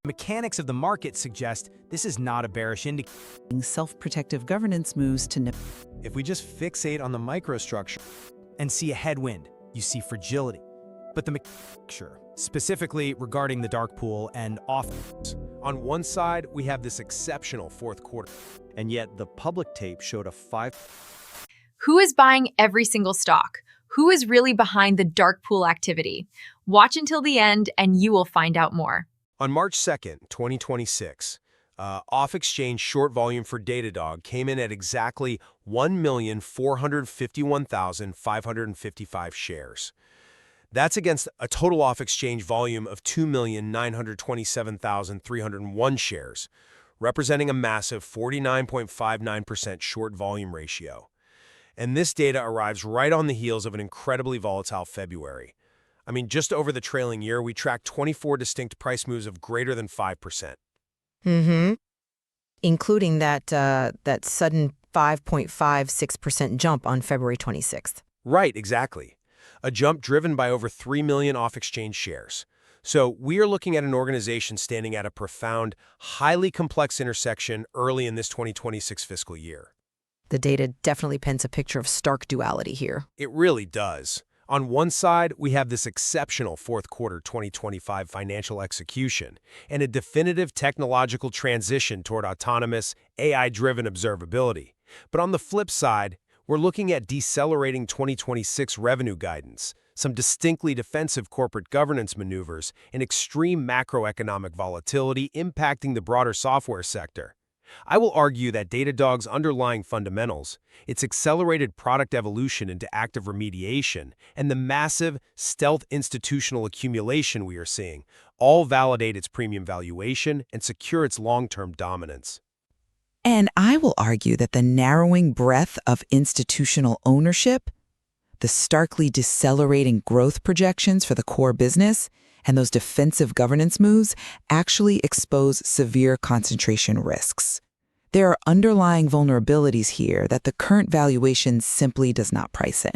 Mechanics of the market suggest this is not a bearish indicator. Self-protective governance moves to If we just fixate on the microstructure and see a headwind, you see fragility. But the mechanics, specifically regarding the dark pool and off. on one side, we have this exceptional fourth quarter, and yet the public tape showed a 5. Who is buying every single stock? Who is really behind the dark pool activity? Watch until the end and you will find out more. On March 2nd, 2026, off-exchange short volume for Datadog came in at exactly 1,451,555 shares. That's against a total off-exchange volume of 2,927,301 shares, representing a massive 49.59% short volume ratio. And this data arrives right on the heels of an incredibly volatile February. I mean, just over the trailing year, we tracked 24 distinct price moves of greater than 5%. including that sudden 5.56% jump on February 26th. Right, exactly. A jump driven by over 3 million off-exchange shares. So we are looking at an organization standing at a profound, highly complex intersection early in this 2026 fiscal year. The data definitely paints a picture of stark duality here. It really does. On one side, we have this exceptional fourth quarter 2025 financial execution and a definitive technological transition toward autonomous, AI-driven observability. But on the flip side, we're looking at decelerating 2026 revenue guidance, some distinctly defensive corporate governance maneuvers, and extreme macroeconomic volatility impacting the broader software sector. I will argue that Datadog's underlying fundamentals, its accelerated product evolution into active remediation, and the massive, stealth institutional accumulation we are seeing all validate its premium valuation and secure its long-term dominance. And I will argue that the narrowing breadth of institutional ownership, the starkly decelerating growth projections for the core business, and those defensive governance moves actually expose severe concentration risks. There are underlying vulnerabilities here that the current valuation simply does not price in.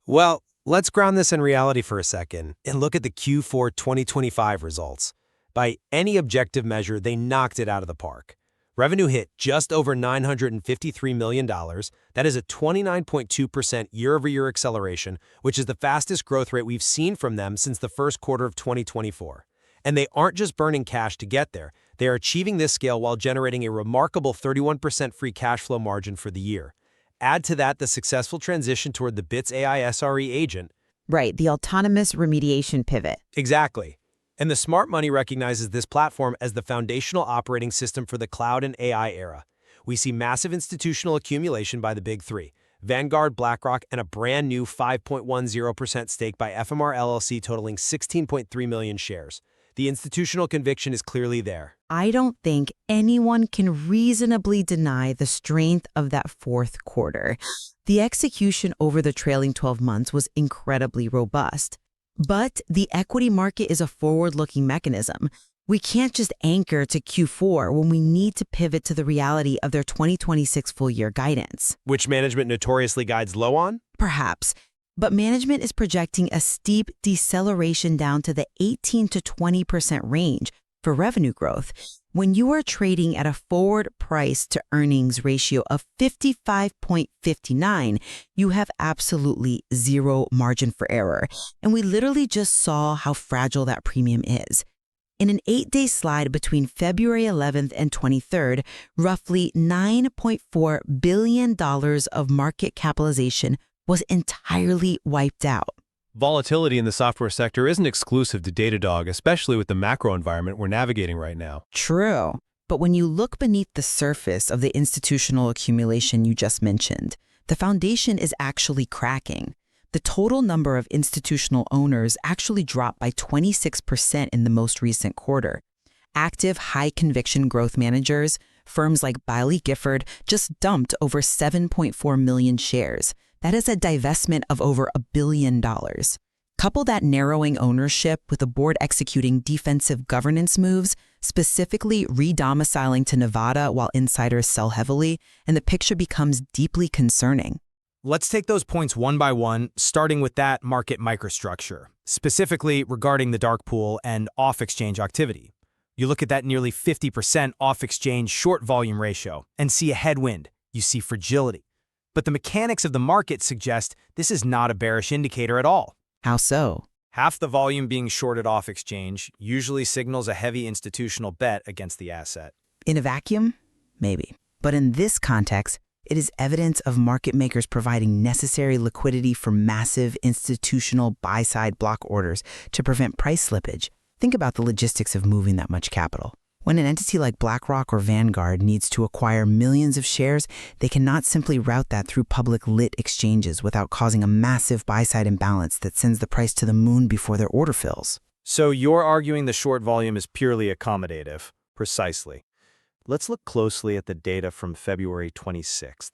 Well, let's ground this in reality for a second and look at the Q4 2025 results. By any objective measure, they knocked it out of the park. Revenue hit just over $953 million. That is a 29.2% year-over-year acceleration, which is the fastest growth rate we've seen from them since the first quarter of 2024. And they aren't just burning cash to get there. They are achieving this scale while generating a remarkable 31% free cash flow margin for the year. Add to that the successful transition toward the Bits AI SRE agent. Right, the autonomous remediation pivot. Exactly. And the smart money recognizes this platform as the foundational operating system for the cloud and AI era. We see massive institutional accumulation by the big three, Vanguard, BlackRock, and a brand new 5.10% stake by FMR LLC totaling 16.3 million shares. The institutional conviction is clearly there. I don't think anyone can reasonably deny the strength of that fourth quarter. The execution over the trailing 12 months was incredibly robust. But the equity market is a forward-looking mechanism. We can't just anchor to Q4 when we need to pivot to the reality of their 2026 full-year guidance. Which management notoriously guides low on? Perhaps. But management is projecting a steep deceleration down to the 18 to 20% range for revenue growth. When you are trading at a forward price to earnings ratio of 55.59, you have absolutely zero margin for error. And we literally just saw how fragile that premium is. In an 8-day slide between February 11th and 23rd, roughly $9.4 billion of market capitalization was entirely wiped out. Volatility in the software sector isn't exclusive to Datadog, especially with the macro environment we're navigating right now. True. But when you look beneath the surface of the institutional accumulation you just mentioned, the foundation is actually cracking. The total number of institutional owners actually dropped by 26% in the most recent quarter. Active high-conviction growth managers, firms like Baillie Gifford, just dumped over 7.4 million shares. That is a divestment of over $1 billion. Couple that narrowing ownership with the board executing defensive governance moves, specifically re-domiciling to Nevada while insiders sell heavily, and the picture becomes deeply concerning. Let's take those points one by one, starting with that market microstructure, specifically regarding the dark pool and off-exchange activity. You look at that nearly 50% off-exchange short volume ratio and see a headwind. You see fragility. But the mechanics of the market suggest this is not a bearish indicator at all. How so? Half the volume being shorted off-exchange usually signals a heavy institutional bet against the asset. In a vacuum? Maybe. But in this context, it is evidence of market makers providing necessary liquidity for massive institutional buy-side block orders to prevent price slippage. Think about the logistics of moving that much capital. When an entity like BlackRock or Vanguard needs to acquire millions of shares, they cannot simply route that through public lit exchanges without causing a massive buy-side imbalance that sends the price to the moon before their order fills. So you're arguing the short volume is purely accommodative? Precisely. Let's look closely at the data from February 26th.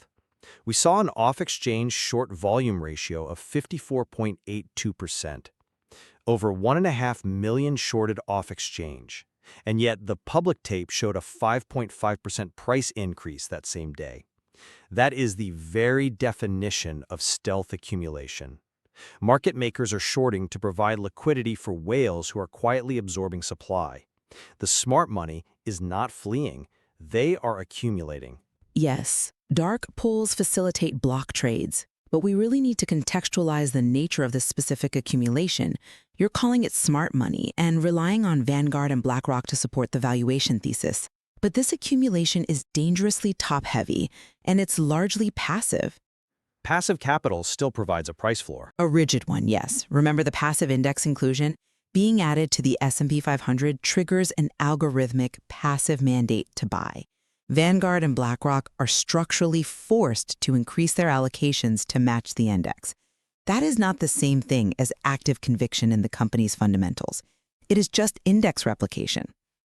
We saw an off-exchange short volume ratio of 54.82%. Over 1.5 million shorted off-exchange. And yet the public tape showed a 5.5% price increase that same day. That is the very definition of stealth accumulation. Market makers are shorting to provide liquidity for whales who are quietly absorbing supply. The smart money is not fleeing, they are accumulating. Yes, dark pools facilitate block trades, but we really need to contextualize the nature of this specific accumulation. You're calling it smart money and relying on Vanguard and BlackRock to support the valuation thesis. But this accumulation is dangerously top-heavy, and it's largely passive. Passive capital still provides a price floor. A rigid one, yes. Remember the passive index inclusion? Being added to the S&P 500 triggers an algorithmic passive mandate to buy. Vanguard and BlackRock are structurally forced to increase their allocations to match the index. That is not the same thing as active conviction in the company's fundamentals. It is just index replication.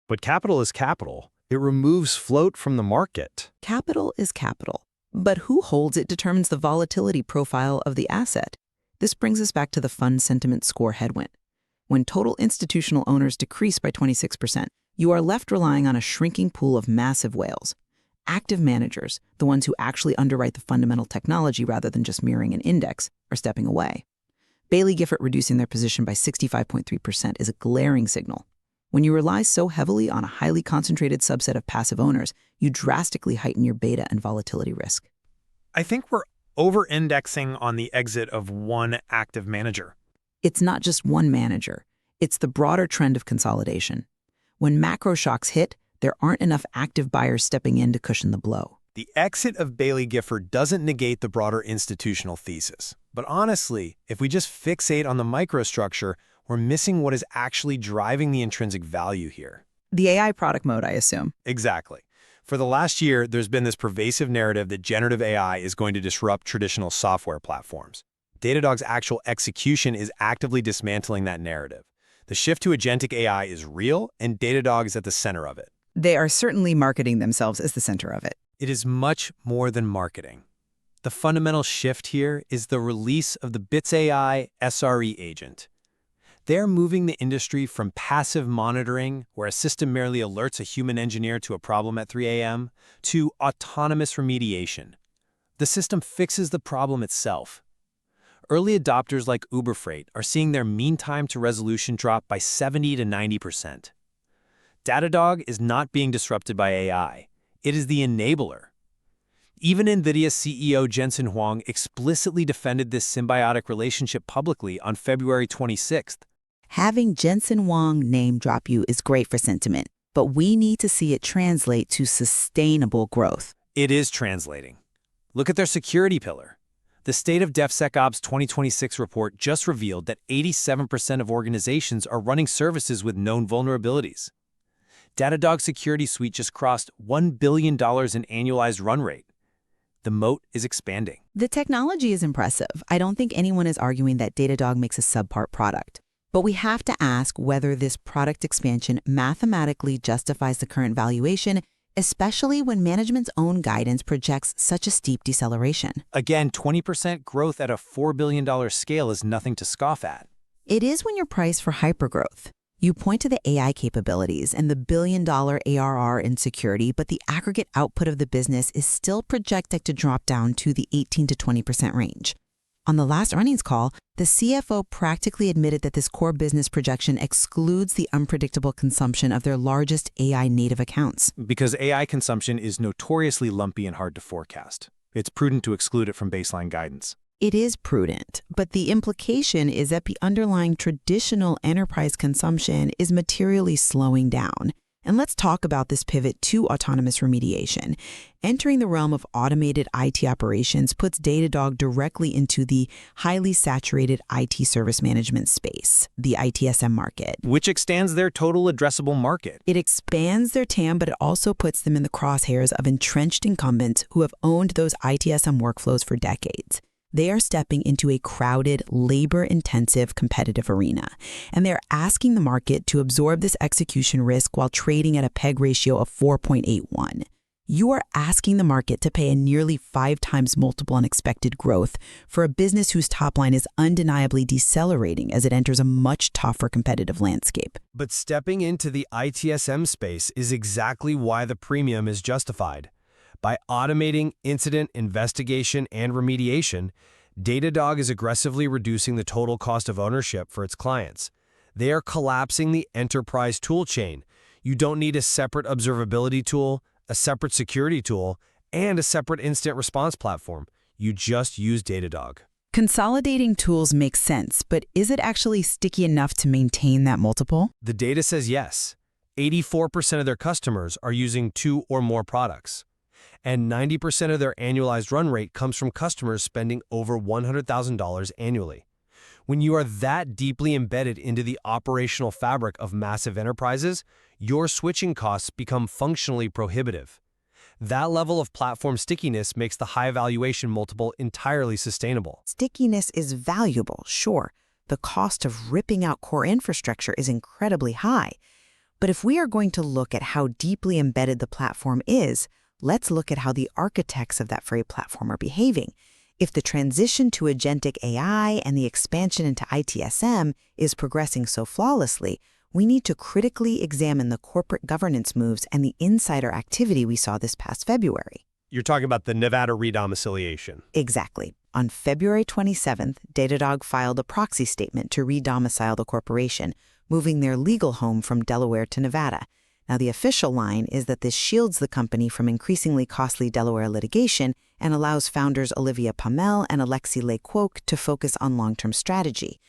But capital is capital. It removes float from the market. Capital is capital, but who holds it determines the volatility profile of the asset. This brings us back to the fund sentiment score headwind. When total institutional owners decrease by 26%, you are left relying on a shrinking pool of massive whales. Active managers, the ones who actually underwrite the fundamental technology rather than just mirroring an index, are stepping away. Bailey Gifford reducing their position by 65.3% is a glaring signal. When you rely so heavily on a highly concentrated subset of passive owners, you drastically heighten your beta and volatility risk. I think we're over-indexing on the exit of one active manager. It's not just one manager. It's the broader trend of consolidation. When macro shocks hit, there aren't enough active buyers stepping in to cushion the blow. The exit of Bailey Gifford doesn't negate the broader institutional thesis. But honestly, if we just fixate on the microstructure, we're missing what is actually driving the intrinsic value here. The AI product mode, I assume. Exactly. For the last year, there's been this pervasive narrative that generative AI is going to disrupt traditional software platforms. Datadog's actual execution is actively dismantling that narrative. The shift to agentic AI is real, and Datadog is at the center of it. They are certainly marketing themselves as the center of it. It is much more than marketing. The fundamental shift here is the release of the Bits AI SRE agent. They're moving the industry from passive monitoring, where a system merely alerts a human engineer to a problem at 3 a.m., to autonomous remediation. The system fixes the problem itself. Early adopters like Uber Freight are seeing their mean time to resolution drop by 70 to 90%. Datadog is not being disrupted by AI. It is the enabler. Even NVIDIA's CEO Jensen Huang explicitly defended this symbiotic relationship publicly on February 26th. Having Jensen Huang name drop you is great for sentiment, but we need to see it translate to sustainable growth. It is translating. Look at their security pillar. The State of DevSecOps 2026 report just revealed that 87% of organizations are running services with known vulnerabilities. Datadog Security Suite just crossed $1 billion in annualized run rate. The moat is expanding. The technology is impressive. I don't think anyone is arguing that Datadog makes a subpar product. But we have to ask whether this product expansion mathematically justifies the current valuation, especially when management's own guidance projects such a steep deceleration. Again, 20% growth at a $4 billion scale is nothing to scoff at. It is when you're priced for hypergrowth. You point to the AI capabilities and the billion-dollar ARR in security, but the aggregate output of the business is still projected to drop down to the 18 to 20% range. On the last earnings call, the CFO practically admitted that this core business projection excludes the unpredictable consumption of their largest AI-native accounts. Because AI consumption is notoriously lumpy and hard to forecast. It's prudent to exclude it from baseline guidance. It is prudent, but the implication is that the underlying traditional enterprise consumption is materially slowing down. And let's talk about this pivot to autonomous remediation. Entering the realm of automated IT operations puts Datadog directly into the highly saturated IT service management space, the ITSM market. Which extends their total addressable market. It expands their TAM, but it also puts them in the crosshairs of entrenched incumbents who have owned those ITSM workflows for decades. They are stepping into a crowded, labor-intensive competitive arena, and they're asking the market to absorb this execution risk while trading at a PEG ratio of 4.81. You are asking the market to pay a nearly 5 times multiple on expected growth for a business whose top line is undeniably decelerating as it enters a much tougher competitive landscape. But stepping into the ITSM space is exactly why the premium is justified. By automating incident investigation and remediation, Datadog is aggressively reducing the total cost of ownership for its clients. They are collapsing the enterprise tool chain. You don't need a separate observability tool, a separate security tool, and a separate incident response platform. You just use Datadog. Consolidating tools makes sense, but is it actually sticky enough to maintain that multiple? The data says yes. 84% of their customers are using 2 or more products. And 90% of their annualized run rate comes from customers spending over $100,000 annually. When you are that deeply embedded into the operational fabric of massive enterprises, your switching costs become functionally prohibitive. That level of platform stickiness makes the high valuation multiple entirely sustainable. Stickiness is valuable, sure. The cost of ripping out core infrastructure is incredibly high. But if we are going to look at how deeply embedded the platform is, let's look at how the architects of that very platform are behaving. If the transition to agentic AI and the expansion into ITSM is progressing so flawlessly, we need to critically examine the corporate governance moves and the insider activity we saw this past February. You're talking about the Nevada redomiciliation. Exactly. On February 27th, Datadog filed a proxy statement to redomicile the corporation, moving their legal home from Delaware to Nevada. Now, the official line is that this shields the company from increasingly costly Delaware litigation and allows founders Olivia Pamel and Alexi Lequoc to focus on long-term strategy.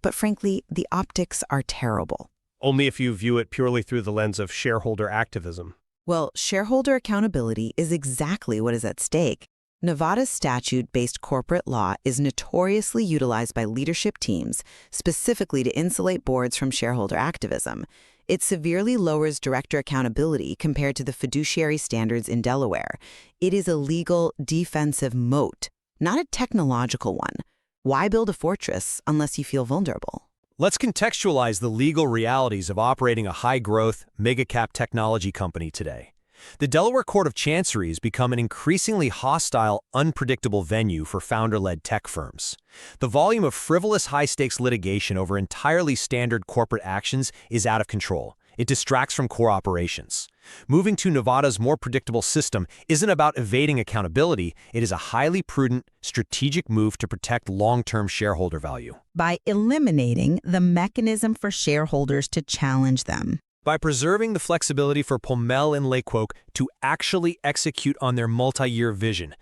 But frankly, the optics are terrible. Only if you view it purely through the lens of shareholder activism. Well, shareholder accountability is exactly what is at stake. Nevada's statute-based corporate law is notoriously utilized by leadership teams, specifically to insulate boards from shareholder activism. It severely lowers director accountability compared to the fiduciary standards in Delaware. It is a legal defensive moat, not a technological one. Why build a fortress unless you feel vulnerable? Let's contextualize the legal realities of operating a high-growth, mega-cap technology company today. The Delaware Court of Chancery has become an increasingly hostile, unpredictable venue for founder-led tech firms. The volume of frivolous high-stakes litigation over entirely standard corporate actions is out of control. It distracts from core operations. Moving to Nevada's more predictable system isn't about evading accountability. It is a highly prudent, strategic move to protect long-term shareholder value. By eliminating the mechanism for shareholders to challenge them. By preserving the flexibility for Pamel and Lequoc to actually execute on their multi-year vision.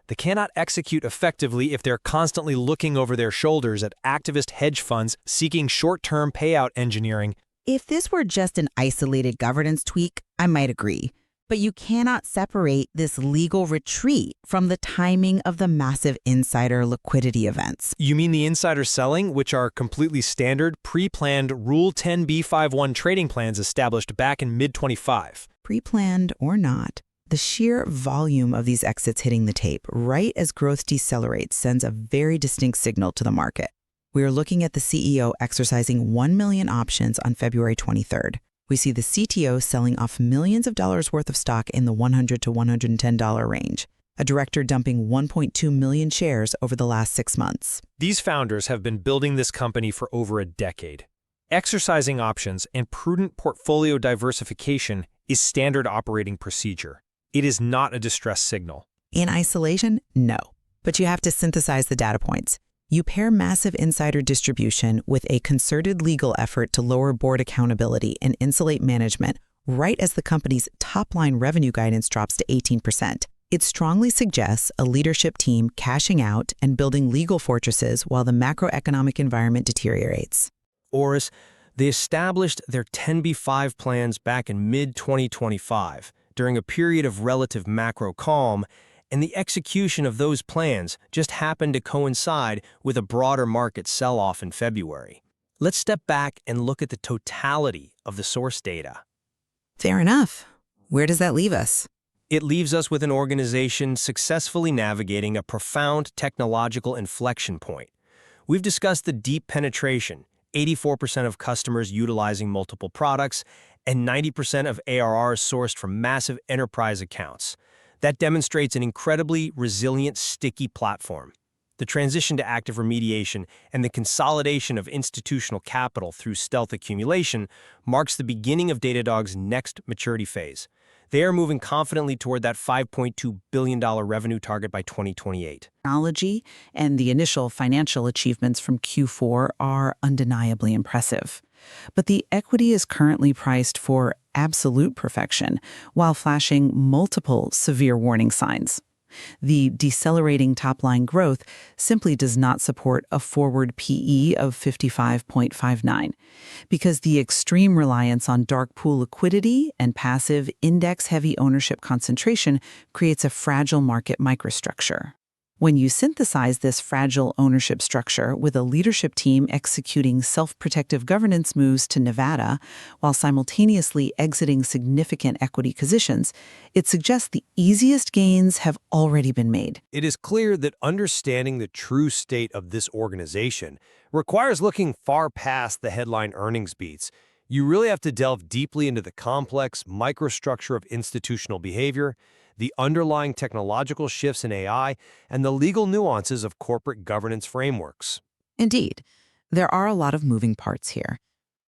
They cannot execute effectively if they're constantly looking over their shoulders at activist hedge funds seeking short-term payout engineering. If this were just an isolated governance tweak, I might agree. But you cannot separate this legal retreat from the timing of the massive insider liquidity events. You mean the insider selling, which are completely standard, pre-planned Rule 10b5-1 trading plans established back in mid-25? Pre-planned or not, the sheer volume of these exits hitting the tape right as growth decelerates sends a very distinct signal to the market. We are looking at the CEO exercising 1 million options on February 23rd. We see the CTO selling off millions of dollars worth of stock in the $100 to $110 range, a director dumping 1.2 million shares over the last 6 months. These founders have been building this company for over a decade. Exercising options and prudent portfolio diversification is standard operating procedure. It is not a distress signal. In isolation, no. But you have to synthesize the data points. You pair massive insider distribution with a concerted legal effort to lower board accountability and insulate management right as the company's top-line revenue guidance drops to 18%. It strongly suggests a leadership team cashing out and building legal fortresses while the macroeconomic environment deteriorates. Oris, they established their 10b5 plans back in mid-2025 during a period of relative macro calm, and the execution of those plans just happened to coincide with a broader market sell-off in February. Let's step back and look at the totality of the source data. Fair enough. Where does that leave us? It leaves us with an organization successfully navigating a profound technological inflection point. We've discussed the deep penetration, 84% of customers utilizing multiple products, and 90% of ARR sourced from massive enterprise accounts. That demonstrates an incredibly resilient, sticky platform. The transition to active remediation and the consolidation of institutional capital through stealth accumulation marks the beginning of Datadog's next maturity phase. They are moving confidently toward that $5.2 billion revenue target by 2028. Technology and the initial financial achievements from Q4 are undeniably impressive. But the equity is currently priced for absolute perfection, while flashing multiple severe warning signs. The decelerating top-line growth simply does not support a forward PE of 55.59, because the extreme reliance on dark pool liquidity and passive index-heavy ownership concentration creates a fragile market microstructure. When you synthesize this fragile ownership structure with a leadership team executing self-protective governance moves to Nevada while simultaneously exiting significant equity positions, it suggests the easiest gains have already been made. It is clear that understanding the true state of this organization requires looking far past the headline earnings beats. You really have to delve deeply into the complex microstructure of institutional behavior, the underlying technological shifts in AI, and the legal nuances of corporate governance frameworks. Indeed, there are a lot of moving parts here.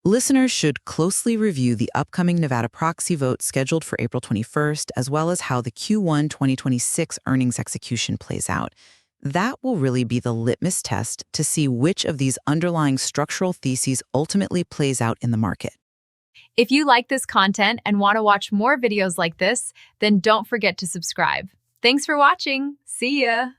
Listeners should closely review the upcoming Nevada proxy vote scheduled for April 21st, as well as how the Q1 2026 earnings execution plays out. That will really be the litmus test to see which of these underlying structural theses ultimately plays out in the market. If you like this content and want to watch more videos like this, then don't forget to subscribe. Thanks for watching. See ya!